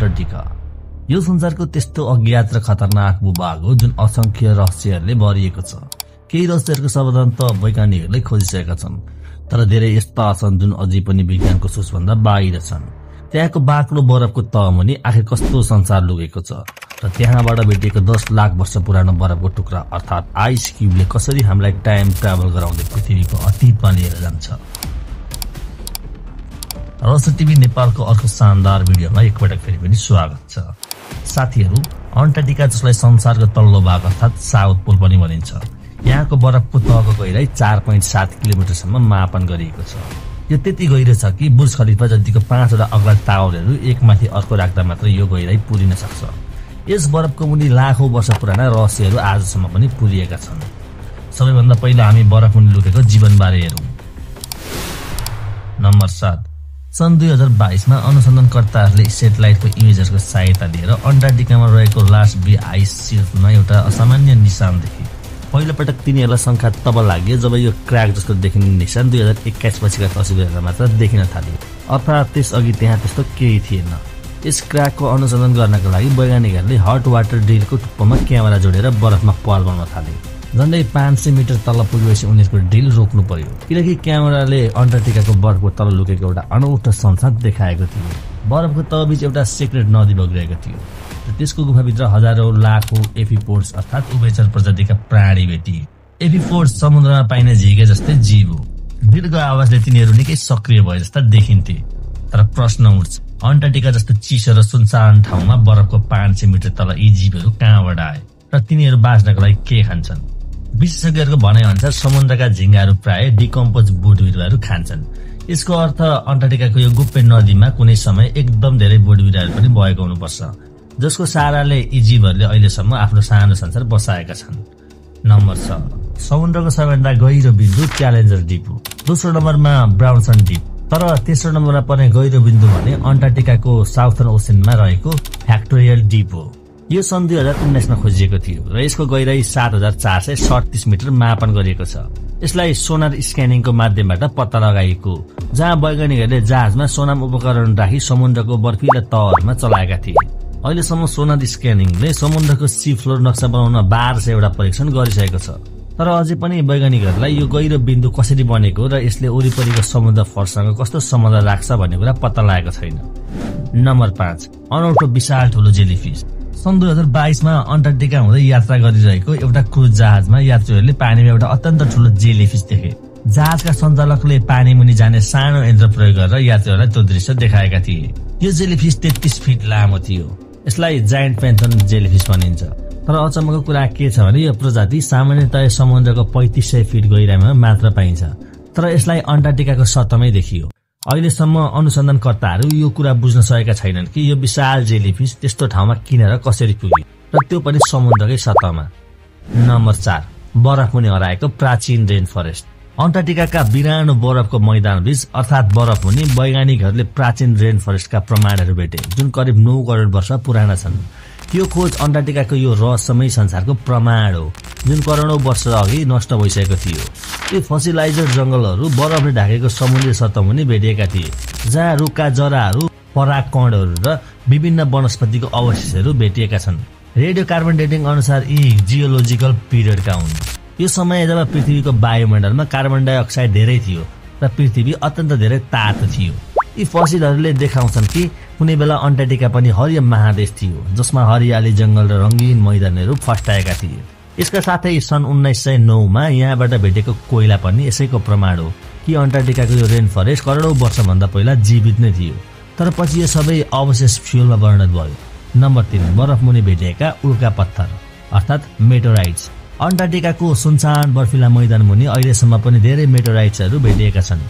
Antarctica. यो संसारको त्यस्तो अज्ञात र खतरनाक भूभाग हो जुन असंख्य रहस्यहरूले भरिएको छ। केही रहस्यहरूको समाधान त वैज्ञानिकहरूले खोजिसकेका छन्, तर धेरै यस्ता छन् जुन अझै पनि विज्ञानको सोचभन्दा बाहिर छन्। त्यहाँको बाक्लो बरफको तहमुनि आखिर कस्तो संसार लुकेको छ र त्यहाँबाट भेटिएको 10 लाख वर्ष पुरानो बरफको टुक्रा अर्थात् आइस क्यूबले कसरी हामीलाई टाइम ट्राभल गराउँदै पृथ्वीको अतीतमा लिएर जान्छ। रहस्य टिभी नेपालको अर्को शानदार भिडियोमा एकपटक फेरि पनि स्वागत छ। साथीहरू, अन्टार्कटिका जसलाई संसारको तल्लो भाग अर्थात् साउथ पोल पनि भनिन्छ, यहाँको बरफको तहको गहिराई 4.7 किलोमिटरसम्म मापन गरिएको छ। यो त्यति गहिरो छ कि बुर्ज खलिफा जतिको 5वटा अग्ला टावरहरू एकमाथि अर्को राख्दा मात्र यो गहिराई पुरिन सक्छ। यस बरफको मुनि लाखौं वर्ष पुराना रहस्यहरू आजसम्म पनि पुरिएका छन्। सबैभन्दा पहिला हामी बरफ मुनि लुकेको जीवनबारे हेरौं। नम्बर 7। सन् 2022 मा अनुसन्धानकर्ताहरूले सेटेलाइटको इमेजहरूको सहायता लिएर अन्टार्कटिकामा रहेको लास्ट बी आइस सिल्फमा एउटा असामान्य निशान देखे। पहिलो पटक तिनीहरूलाई शंका तब लाग्यो जब यो क्र्याक जस्तो देखिने निशान 2021 पछिका तस्बिरहरूमा मात्र देखिन थाल्यो, अर्थात् त्यसअघि त्यहाँ त्यस्तो केही थिएन। यस क्र्याकको अनुसन्धान गर्नका लागि वैज्ञानिकहरूले हट वाटर ड्रिलको टुप्पोमा क्यामेरा जोडेर बरफमा पाल बनाउन थाले। झन्डै 500 मिटर तल पुगेपछि उनीहरूको ड्रिल रोक्नु पर्यो, किनकि क्यामेराले अन्टार्कटिकाको बरफको तल लुकेको एउटा अनौठो संसार देखाएको थियो। बरफको तलबीच एउटा सिक्रेट नदी बगिरहेको थियो र त्यसको गुफाभित्र हजारौं लाखौं एफिपोड्स अर्थात् उभयचर प्रजातिका प्राणी भेटिए। एफिपोड्स समुद्रमा पाइने झिँगे जस्तै जीव हो। दीर्घ आवाजले तिनीहरू निकै सक्रिय भए जस्ता देखिन्थे। तर प्रश्न उठ्छ, अन्टार्कटिका जस्तो चिसो र सुनसान ठाउँमा बरफको 500 मिटर तल यी जीवहरू कहाँबाट आए र तिनीहरू बाँच्नको लागि के खान्छन्? विशेषज्ञहरूको भनाइ अनुसार समुद्रका झिंगाहरू प्राय डिकम्पोज बोट बिरुवाहरू खान्छन्। यसको अर्थ अन्टार्कटिकाको यो गोप्य नदीमा कुनै समय एकदम धेरै बोट बिरुवाहरू पनि भएको हुनुपर्छ, जसको सहाराले यी जीवहरूले अहिलेसम्म आफ्नो सानो संसार बसाएका छन्। नम्बर 6। समुद्रको सबैभन्दा गहिरो बिन्दु च्यालेन्जर डिप हो। दोस्रो नम्बरमा ब्राउनसन डिप। तर तेस्रो नम्बरमा पर्ने गहिरो बिन्दु भने अन्टार्कटिकाको साउथर्न ओसनमा रहेको फ्याक्टोरियल डिप हो। यो सन् 2019 मा खोजिएको थियो र यसको गहिराई 7437 मिटर मापन गरिएको छ। यसलाई सोनार स्क्यानिङको माध्यमबाट पत्ता लगाइएको, जहाँ वैज्ञानिकहरूले जहाजमा सोनाम उपकरण राखी समुद्रको बर्फिला तहहरूमा चलाएका थिए। अहिलेसम्म सोनार स्क्यानिङले समुद्रको सी फ्लोर नक्सा बनाउन 1200 वटा परीक्षण गरिसकेको छ। तर अझै पनि वैज्ञानिकहरूलाई यो गहिरो बिन्दु कसरी बनेको र यसले वरिपरिको समुद्र फर्सँग कस्तो सम्बन्ध राख्छ भन्ने कुरा पत्ता लागेको छैन। नम्बर 5। अनौठो विशाल ठुलो जेलीफिस। सन् 2022 मा अन्टार्कटिका हुँदै यात्रा गरिरहेको एउटा क्रुज जहाजमा यात्रीहरूले पानीमा एउटा अत्यन्त ठुलो जेलीफिस देखे। जहाजका सञ्चालकले पानी मुनि जाने सानो यन्त्र प्रयोग गरेर यात्रीहरूलाई त्यो दृश्य देखाएका थिए। यो जेलीफिस 33 फिट लामो थियो। यसलाई जायन्ट प्यान्थन जेलीफिस भनिन्छ। तर अचम्मको कुरा के छ भने यो प्रजाति सामान्यतया समुद्रको 3500 फिट गहिराइमा मात्र पाइन्छ, तर यसलाई अन्टार्कटिकाको सतहमै देखियो। अहिलेसम्म अनुसन्धानकर्ताहरू यो कुरा बुझ्न सकेका छैनन् कि यो विशाल जेलीफिस त्यस्तो ठाउँमा किन र कसरी पुग्यो, र त्यो पनि समुद्रकै सतहमा। नम्बर 4। बरफ मुनि हराएको प्राचीन रेन फरेस्ट। अन्टार्कटिकाका बिरानो बरफको मैदानबीच अर्थात् बरफ मुनि वैज्ञानिकहरूले प्राचीन रेन फरेस्टका प्रमाणहरू भेटे, जुन करिब 9 करोड वर्ष पुराना छन्। यो खोज अन्टार्कटिकाको यो रहस्यमय संसारको प्रमाण हो, जुन करोडौं वर्ष अघि नष्ट भइसकेको थियो। यो फसिलाइज्ड जंगलहरू बरफले ढाकेको समुद्री सतहमुनि भेटिएका थिए, जहाँ रुखका जराहरू, परागकणहरू र विभिन्न वनस्पतिको अवशेषहरू भेटिएका छन्। रेडियो कार्बन डेटिङ अनुसार यी जियोलोजिकल पिरियडका हुन्। यो समय जब पृथ्वीको वायुमण्डलमा कार्बन डाइअक्साइड धेरै थियो र पृथ्वी अत्यन्त धेरै तातो थियो। यी फसिलहरूले देखाउँछन् कि कुनै बेला अन्टार्कटिका पनि हरियो महादेश थियो, जसमा हरियाली जंगल र रंगीन मैदानहरू फस्टाएका थिए। यसका साथै सन् 1909 मा यहाँबाट भेटेको कोइला पनि यसैको प्रमाण हो कि अन्टार्कटिकाको यो रेन फरेस्ट करोडौं वर्षभन्दा पहिला जीवित नै थियो, तर पछि यो सबै अवशेष फ्युलमा परिणत भयो। नम्बर 3। बरफ मुनि भेटिएका उल्का पत्थर अर्थात् मेटोराइट्स। अन्टार्कटिकाको सुनसान बर्फिला मैदान मुनि अहिलेसम्म पनि धेरै मेटोराइट्सहरू भेटिएका छन्।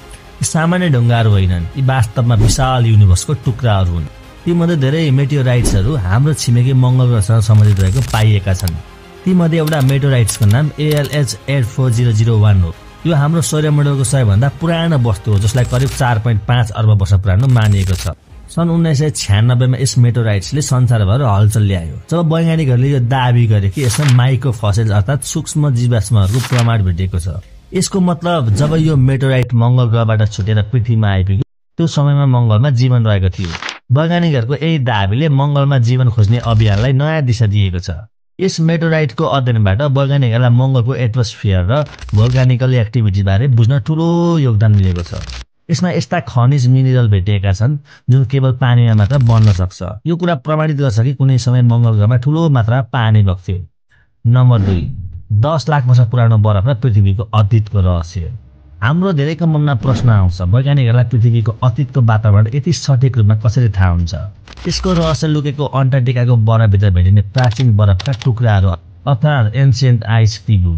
यी सामान्य ढुङ्गाहरू होइनन्, यी वास्तवमा विशाल युनिभर्सको टुक्राहरू हुन्। तीमध्ये धेरै मेटोराइट्सहरू हाम्रो छिमेकी मंगल ग्रहसँग सम्बन्धित रहेको पाइएका छन्। तीमध्ये एउटा मेटोराइट्सको नाम ALH 84001 हो। यो हाम्रो सौर्यमण्डलको सबैभन्दा पुरानो वस्तु हो, जसलाई करिब 4.5 अर्ब वर्ष पुरानो मानिएको छ। सन् 1996 मा यस मेटोराइट्सले संसारभर हलचल ल्यायो, जब वैज्ञानिकहरूले यो दाबी गरे कि यसमा माइक्रो फसिल्स अर्थात् सूक्ष्म जीवाश्महरूको प्रमाण भेटिएको छ। यसको मतलब जब यो मेटोराइट मंगल ग्रहबाट छुटेर पृथ्वीमा आइपुग्यो, त्यो समयमा मंगलमा जीवन रहेको थियो। वैज्ञानिकहरूको यही दाबीले मङ्गलमा जीवन खोज्ने अभियानलाई नयाँ दिशा दिएको छ। यस मेटोराइटको अध्ययनबाट वैज्ञानिकहरूलाई मङ्गलको एटमोस्फियर र भोल्कानिकल एक्टिभिटीबारे बुझ्न ठूलो योगदान मिलेको छ। यसमा यस्ता खनिज मिनरल भेटिएका छन् जुन केवल पानीमा मात्र बन्न सक्छ। यो कुरा प्रमाणित गर्छ कि कुनै समय मङ्गल ग्रहमा ठूलो मात्रामा पानी बग्थ्यो। नम्बर 2, 10 लाख वर्ष पुरानो बरफ र पृथ्वीको अतीतको रहस्य। हाम्रो धेरैको मनमा प्रश्न आउँछ, वैज्ञानिकहरूलाई पृथ्वीको अतीतको वातावरण यति सठिक रूपमा कसरी थाहा हुन्छ? यसको रहस्य लुकेको अन्टार्कटिकाको बरफभित्र भेटिने प्राचीन बरफका टुक्राहरू अर्थात् एन्सियन्ट आइस फिगु।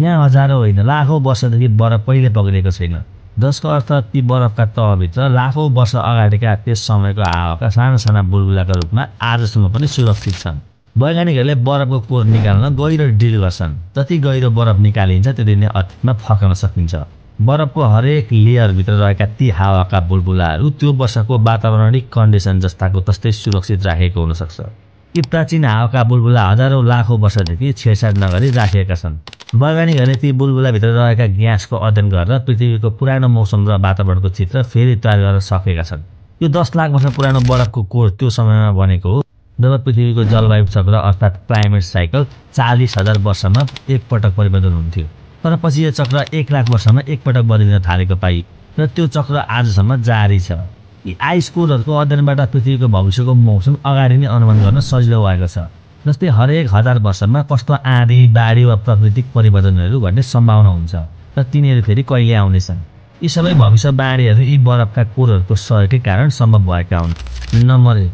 यहाँ हजारौँ होइन लाखौँ वर्षदेखि बरफ कहिले पग्लिएको छैन, जसको अर्थ ती बरफका तहभित्र लाखौँ वर्ष अगाडिका त्यस समयको हावाका साना साना बुलबुलाका रूपमा आजसम्म पनि सुरक्षित छन्। वैज्ञानिकहरूले बरफको कोर निकाल्न गहिरो ड्रिल गर्छन्। जति गहिरो बरफ निकालिन्छ त्यति नै अतीतमा फर्कन सकिन्छ। बरफको हरेक लेयरभित्र रहेका ती हावाका बुलबुलाहरू त्यो वर्षको वातावरणिक कन्डिसन जस्ताको तस्तै सुरक्षित राखेको हुन सक्छ। यी प्राचीन हावाका बुलबुला हजारौँ लाखौँ वर्षदेखि छेडछाड नगरी राखिएका छन्। वैज्ञानिकहरूले ती बुलबुलाभित्र रहेका ग्यासको अध्ययन गरेर पृथ्वीको पुरानो मौसम र वातावरणको चित्र फेरि तयार गर्न सकेका छन्। यो 10 लाख वर्ष पुरानो बरफको कोर त्यो समयमा बनेको हो जब पृथ्वीको जलवायु चक्र अर्थात् क्लाइमेट साइकल 40,000 वर्षमा एकपटक परिवर्तन हुन्थ्यो। तर पछि यो चक्र 1 लाख वर्षमा एकपटक बदलिन थालेको पाइयो र त्यो चक्र आजसम्म जारी छ। यी आइस कोरहरूको अध्ययनबाट पृथ्वीको भविष्यको मौसम अगाडि नै अनुमान गर्न सजिलो भएको छ। जस्तै हरेक 1000 वर्षमा कस्तो आँधी, बाढी वा प्राकृतिक परिवर्तनहरू घट्ने सम्भावना हुन्छ र तिनीहरू फेरि कहिले आउनेछन्। यी सबै भविष्यवाणीहरू यी बरफका कोरहरूको सहयोगकै कारण सम्भव भएका हुन्। नम्बर 1,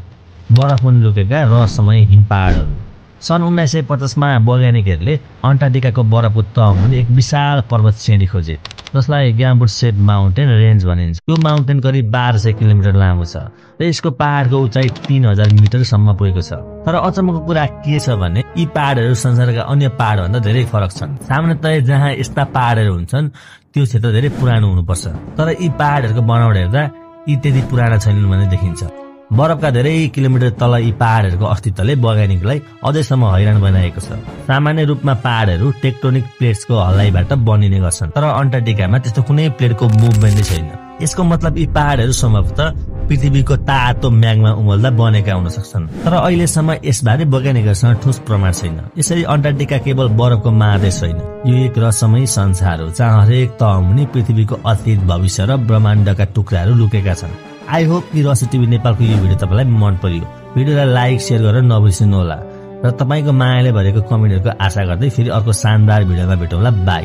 बरफमुनि लुकेका रहस्यमय हिमपाहाडहरू। सन् 1950 मा वैज्ञानिकहरूले अन्टार्कटिकाको बरफको तहमुनि एक विशाल पर्वत श्रेणी खोजे जसलाई ग्याम्बुटसेट माउन्टेन रेन्ज भनिन्छ। यो माउन्टेन करिब 1200 किलोमिटर लामो छ र यसको पहाडको उचाइ 3000 मिटरसम्म पुगेको छ। तर अचम्मको कुरा के छ भने यी पहाडहरू संसारका अन्य पहाडभन्दा धेरै फरक छन्। सामान्यतया जहाँ यस्ता पहाडहरू हुन्छन् त्यो क्षेत्र धेरै पुरानो हुनुपर्छ, तर यी पहाडहरूको बनावट हेर्दा यी त्यति पुराना छैनन् भन्ने देखिन्छ। बरफका धेरै किलोमिटर तल यी पहाडहरूको अस्तित्वले वैज्ञानिकलाई अझैसम्म हैरान बनाएको छ। सामान्य रूपमा पहाडहरू टेक्टोनिक प्लेट्सको हल्लाइबाट बनिने गर्छन्, तर अन्टार्कटिकामा त्यस्तो कुनै प्लेटको मुभमेन्टै छैन। यसको मतलब यी पहाडहरू सम्भवतः पृथ्वीको तातो म्याग्मा उमल्दा बनेका हुन सक्छन्, तर अहिलेसम्म यसबारे वैज्ञानिकहरूसँग ठोस प्रमाण छैन। यसरी अन्टार्कटिका केवल बरफको महादेश होइन, यो एक रहस्यमय संसार हो जहाँ हरेक तहमुनि पृथ्वीको अतीत, भविष्य र ब्रह्माण्डका टुक्राहरू लुकेका छन्। आई होप कि रहस्य टिभी नेपालको यो भिडियो तपाईँलाई मन पर्यो। भिडियोलाई लाइक, सेयर गरेर नबिर्सिनु होला र तपाईँको मायाले भरेको कमेन्टहरूको आशा गर्दै फेरि अर्को शानदार भिडियोमा भेटौँला। बाई।